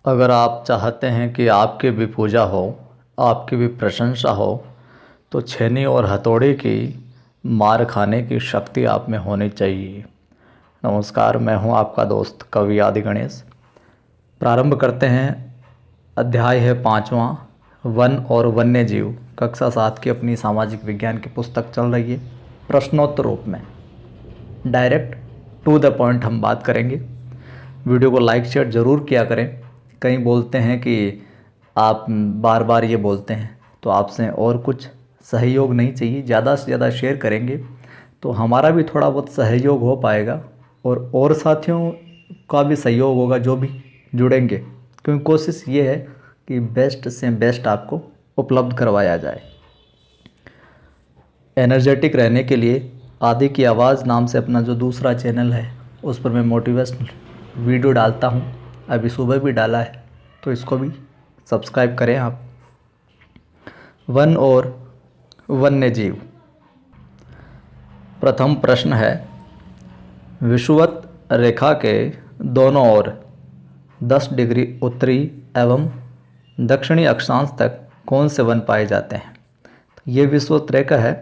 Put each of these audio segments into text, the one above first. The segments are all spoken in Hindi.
अगर आप चाहते हैं कि आपकी भी पूजा हो, आपकी भी प्रशंसा हो, तो छेनी और हथौड़े की मार खाने की शक्ति आप में होनी चाहिए। नमस्कार, मैं हूं आपका दोस्त कवि आदि गणेश। प्रारंभ करते हैं। अध्याय है 5वां, वन और वन्य जीव। कक्षा 7 की अपनी सामाजिक विज्ञान की पुस्तक चल रही है प्रश्नोत्तर रूप में। डायरेक्ट टू द पॉइंट हम बात करेंगे। वीडियो को लाइक शेयर ज़रूर किया करें। कई बोलते हैं कि आप बार बार ये बोलते हैं, तो आपसे और कुछ सहयोग नहीं चाहिए। ज़्यादा से ज़्यादा शेयर करेंगे तो हमारा भी थोड़ा बहुत सहयोग हो पाएगा और साथियों का भी सहयोग होगा जो भी जुड़ेंगे, क्योंकि कोशिश ये है कि बेस्ट से बेस्ट आपको उपलब्ध करवाया जाए। एनर्जेटिक रहने के लिए आदि की आवाज़ नाम से अपना जो दूसरा चैनल है उस पर मैं मोटिवेशनल वीडियो डालता हूँ। अभी सुबह भी डाला है, तो इसको भी सब्सक्राइब करें आप। वन और वन्य जीव। प्रथम प्रश्न है, विषुवत रेखा के दोनों ओर 10 डिग्री उत्तरी एवं दक्षिणी अक्षांश तक कौन से वन पाए जाते हैं। ये विषुवत रेखा है,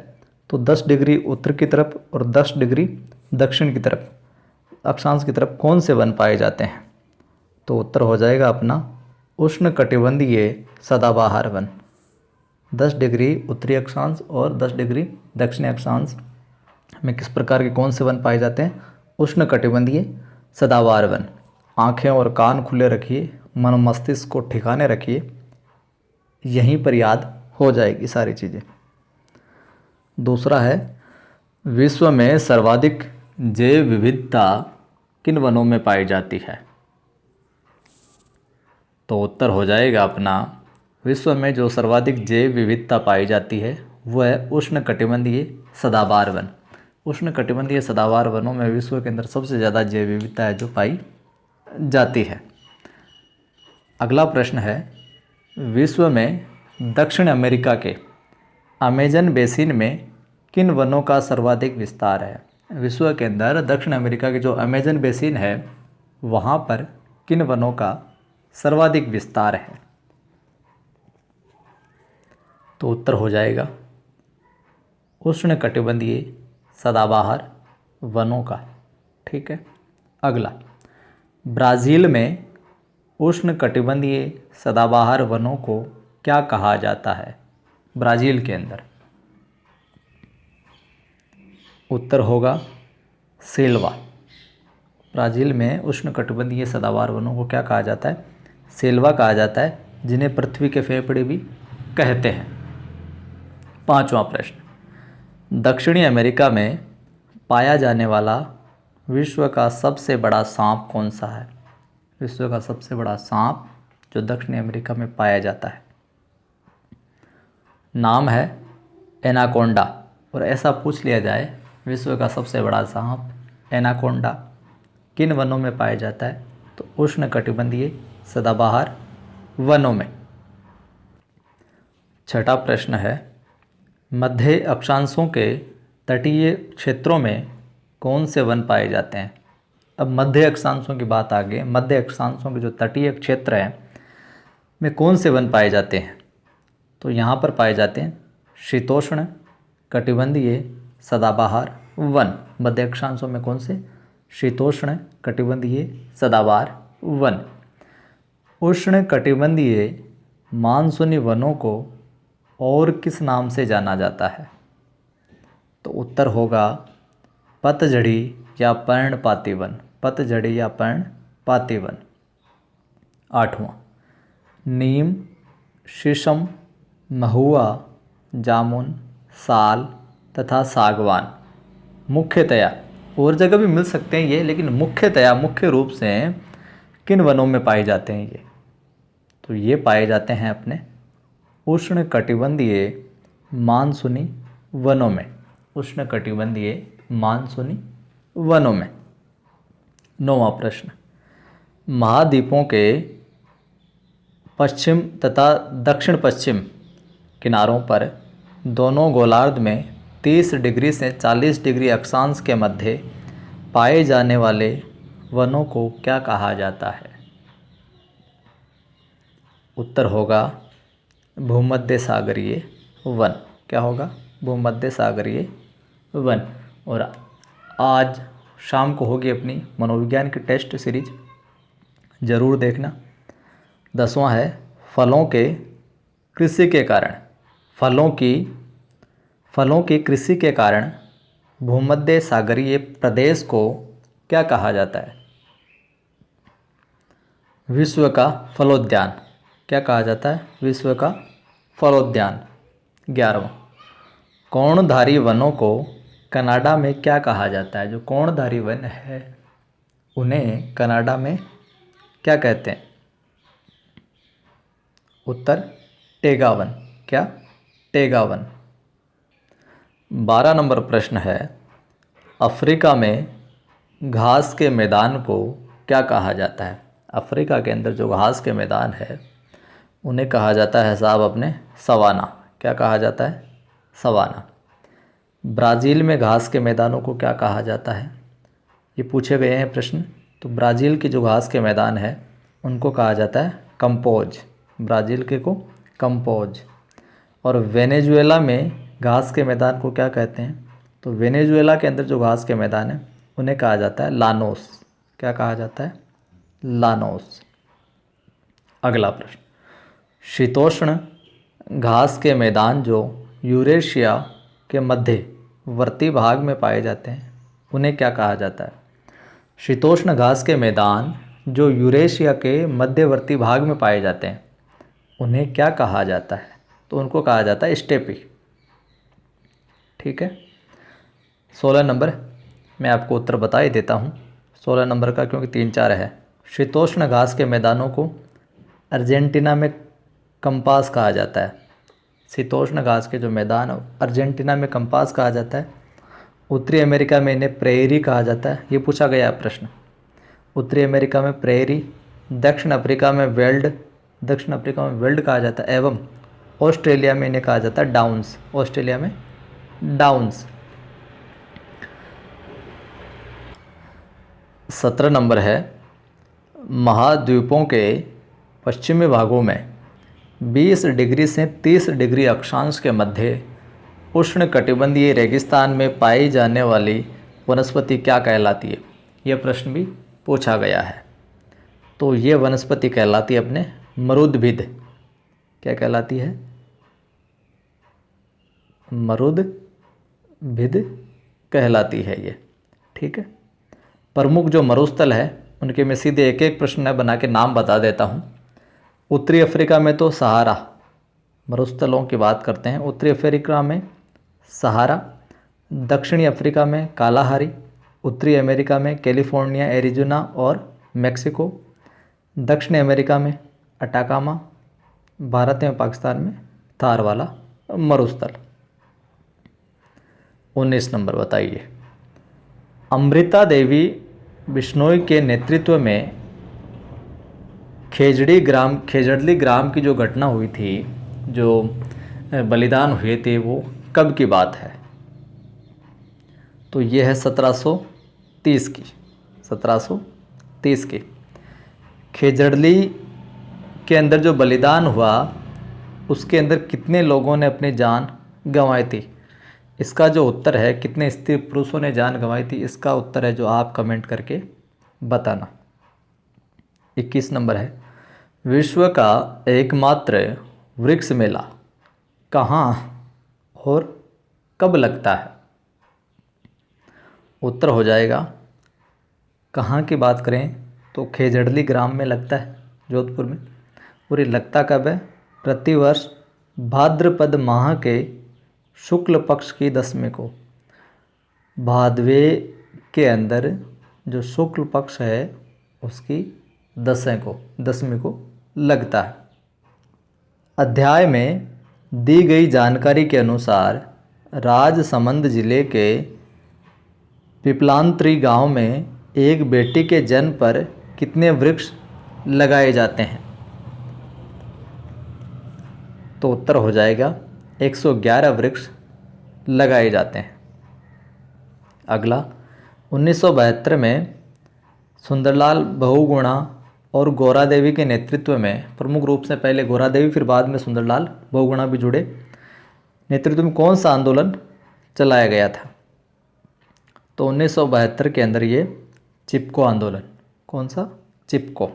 तो 10 डिग्री उत्तर की तरफ और 10 डिग्री दक्षिण की तरफ अक्षांश की तरफ कौन से वन पाए जाते हैं। तो उत्तर हो जाएगा अपना उष्णकटिबंधीय सदाबहार वन। 10 डिग्री उत्तरी अक्षांश और 10 डिग्री दक्षिणी अक्षांश में किस प्रकार के कौन से वन पाए जाते हैं। उष्णकटिबंधीय सदाबहार वन। आँखें और कान खुले रखिए, मन मस्तिष्क को ठिकाने रखिए, यहीं पर याद हो जाएगी सारी चीज़ें। दूसरा है, विश्व में सर्वाधिक जैव विविधता किन वनों में पाई जाती है। तो उत्तर हो जाएगा अपना, विश्व में जो सर्वाधिक जैव विविधता पाई जाती है वह है उष्णकटिबंधीय सदाबहार वन। उष्णकटिबंधीय सदाबहार वनों में विश्व के अंदर सबसे ज़्यादा जैव विविधता है जो पाई जाती है। अगला प्रश्न है, विश्व में दक्षिण अमेरिका के अमेजन बेसिन में किन वनों का सर्वाधिक विस्तार है। विश्व के अंदर दक्षिण अमेरिका के जो अमेजन बेसिन है वहाँ पर किन वनों का सर्वाधिक विस्तार है। तो उत्तर हो जाएगा उष्णकटिबंधीय सदाबहार वनों का। ठीक है। अगला, ब्राज़ील में उष्णकटिबंधीय सदाबहार वनों को क्या कहा जाता है। ब्राज़ील के अंदर उत्तर होगा सेल्वा। ब्राज़ील में उष्णकटिबंधीय सदाबहार वनों को क्या कहा जाता है, सेल्वा कहा जाता है, जिन्हें पृथ्वी के फेफड़े भी कहते हैं। 5वां प्रश्न, दक्षिणी अमेरिका में पाया जाने वाला विश्व का सबसे बड़ा सांप कौन सा है। विश्व का सबसे बड़ा सांप जो दक्षिणी अमेरिका में पाया जाता है, नाम है एनाकोंडा। और ऐसा पूछ लिया जाए, विश्व का सबसे बड़ा सांप एनाकोंडा किन वनों में पाया जाता है, तो उष्णकटिबंधीय सदाबहार वनों में। 6ठा प्रश्न है, मध्य अक्षांशों के तटीय क्षेत्रों में कौन से वन पाए जाते हैं। अब मध्य अक्षांशों की बात आ गई। मध्य अक्षांशों के जो तटीय क्षेत्र हैं में कौन से वन पाए जाते हैं, तो यहाँ पर पाए जाते हैं शीतोष्ण कटिबंधीय सदाबहार वन। मध्य अक्षांशों में कौन से, शीतोष्ण कटिबंधीय सदाबहार वन। उष्ण कटिबंधीय मानसूनी वनों को और किस नाम से जाना जाता है। तो उत्तर होगा पतझड़ी या पर्णपाती वन। पतझड़ी या पर्णपाती वन। 8वां, नीम, शीशम, महुआ, जामुन, साल तथा सागवान मुख्यतया, और जगह भी मिल सकते हैं ये, लेकिन मुख्यतया मुख्य रूप से किन वनों में पाए जाते हैं ये। तो ये पाए जाते हैं अपने उष्णकटिबंधीय मानसूनी वनों में। उष्णकटिबंधीय मानसूनी वनों में। 9वां प्रश्न, महाद्वीपों के पश्चिम तथा दक्षिण पश्चिम किनारों पर दोनों गोलार्ध में 30 डिग्री से 40 डिग्री अक्षांश के मध्य पाए जाने वाले वनों को क्या कहा जाता है। उत्तर होगा भूमध्य सागरीय वन। क्या होगा? भूमध्य सागरीय वन। और आज शाम को होगी अपनी मनोविज्ञान की टेस्ट सीरीज, ज़रूर देखना। 10वां है फलों के कृषि के कारण, फलों की कृषि के कारण भूमध्य सागरीय प्रदेश को क्या कहा जाता है? विश्व का फलोद्यान। क्या कहा जाता है? विश्व का फलोद्यान। 11वां कोणधारी वनों को कनाडा में क्या कहा जाता है? जो कोणधारी वन है उन्हें कनाडा में क्या कहते हैं? उत्तर टेगा वन। क्या? टेगा वन। 12 नंबर प्रश्न है अफ्रीका में घास के मैदान को क्या कहा जाता है? अफ्रीका के अंदर जो घास के मैदान है उन्हें कहा जाता है साहब अपने सवाना। क्या कहा जाता है? सवाना। ब्राज़ील में घास के मैदानों को क्या कहा जाता है? ये पूछे गए हैं प्रश्न। तो ब्राज़ील के जो घास के मैदान है उनको कहा जाता है कंपोज। ब्राज़ील के को कंपोज। और वेनेजुएला में घास के मैदान को क्या कहते हैं? तो वेनेजुएला के अंदर जो घास के मैदान है उन्हें कहा जाता है लानोस। क्या कहा जाता है? लानोस। अगला प्रश्न शीतोष्ण घास के मैदान जो यूरेशिया के मध्यवर्ती भाग में पाए जाते हैं उन्हें क्या कहा जाता है? शीतोष्ण घास के मैदान जो यूरेशिया के मध्यवर्ती भाग में पाए जाते हैं उन्हें क्या कहा जाता है? तो उनको कहा जाता है स्टेपी। ठीक है। 16 नंबर मैं आपको उत्तर बता ही देता हूँ 16 नंबर का, क्योंकि 3-4 है। शीतोष्ण घास के मैदानों को अर्जेंटीना में कंपास कहा जाता है। शीतोष्ण घास के जो मैदान अर्जेंटीना में कंपास कहा जाता है। उत्तरी अमेरिका में इन्हें प्रेयरी कहा जाता है। ये पूछा गया है प्रश्न। उत्तरी अमेरिका में प्रेयरी, दक्षिण अफ्रीका में वेल्ड कहा जाता है, एवं ऑस्ट्रेलिया में इन्हें कहा जाता है डाउन्स। ऑस्ट्रेलिया में डाउन्स। 17 नंबर है महाद्वीपों के पश्चिमी भागों में 20 डिग्री से 30 डिग्री अक्षांश के मध्य उष्णकटिबंधीय रेगिस्तान में पाई जाने वाली वनस्पति क्या कहलाती है? यह प्रश्न भी पूछा गया है। तो ये वनस्पति कहलाती है अपने मरुदभिद। क्या कहलाती है? मरुदभिद कहलाती है ये। ठीक है। प्रमुख जो मरुस्थल है उनके मैं सीधे एक एक प्रश्न बना के नाम बता देता हूँ। उत्तरी अफ्रीका में तो सहारा मरुस्थलों की बात करते हैं। उत्तरी अफ्रीका में सहारा, दक्षिणी अफ्रीका में कालाहारी, उत्तरी अमेरिका में कैलिफोर्निया, एरिज़ोना और मेक्सिको, दक्षिणी अमेरिका में अटाकामा, भारत में पाकिस्तान में थार वाला मरुस्थल। 19 नंबर बताइए अमृता देवी बिश्नोई के नेतृत्व में खेजड़ली ग्राम की जो घटना हुई थी, जो बलिदान हुए थे, वो कब की बात है? तो ये है 1730 की। 1730 की। खेजड़ली के अंदर जो बलिदान हुआ उसके अंदर कितने लोगों ने अपनी जान गंवाई थी? इसका जो उत्तर है कितने स्त्री पुरुषों ने जान गंवाई थी, इसका उत्तर है जो आप कमेंट करके बताना। 21 नंबर है विश्व का एकमात्र वृक्ष मेला कहाँ और कब लगता है? उत्तर हो जाएगा, कहाँ की बात करें तो खेजड़ली ग्राम में लगता है, जोधपुर में। और ये लगता कब है? प्रतिवर्ष भाद्रपद माह के शुक्ल पक्ष की 10वीं को। भादवे के अंदर जो शुक्ल पक्ष है उसकी 10वीं को लगता है। अध्याय में दी गई जानकारी के अनुसार राजसमंद जिले के पिपलांत्री गांव में एक बेटी के जन्म पर कितने वृक्ष लगाए जाते हैं? तो उत्तर हो जाएगा 111 वृक्ष लगाए जाते हैं। अगला 1972 में सुंदरलाल बहुगुणा और गौरा देवी के नेतृत्व में, प्रमुख रूप से पहले गौरा देवी फिर बाद में सुंदरलाल बहुगुणा भी जुड़े, नेतृत्व में कौन सा आंदोलन चलाया गया था? तो 1972 के अंदर ये चिपको आंदोलन। कौन सा? चिपको।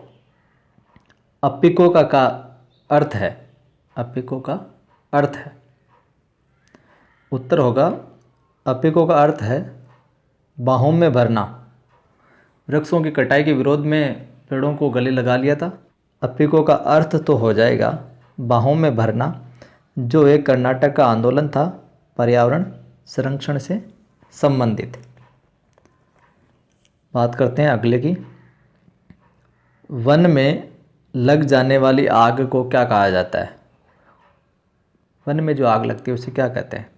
अप्पिको का अर्थ है, अप्पिको का अर्थ है, उत्तर होगा अप्पिको का अर्थ है बाहों में भरना। वृक्षों की कटाई के विरोध में पेड़ों को गले लगा लिया था। अप्पिको का अर्थ तो हो जाएगा बाहों में भरना, जो एक कर्नाटक का आंदोलन था पर्यावरण संरक्षण से संबंधित। बात करते हैं अगले की। वन में लग जाने वाली आग को क्या कहा जाता है? वन में जो आग लगती है उसे क्या कहते हैं?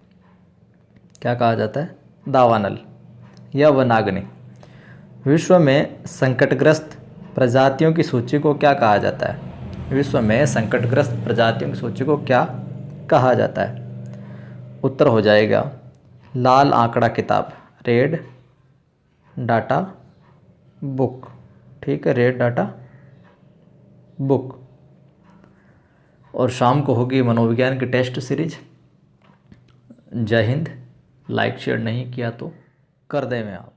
क्या कहा जाता है? दावानल या वनाग्नि। विश्व में संकटग्रस्त प्रजातियों की सूची को क्या कहा जाता है? विश्व में संकटग्रस्त प्रजातियों की सूची को क्या कहा जाता है? उत्तर हो जाएगा लाल आंकड़ा किताब, रेड डाटा बुक। ठीक है, रेड डाटा बुक। और शाम को होगी मनोविज्ञान की टेस्ट सीरीज। जय हिंद। लाइक शेयर नहीं किया तो कर दें आप।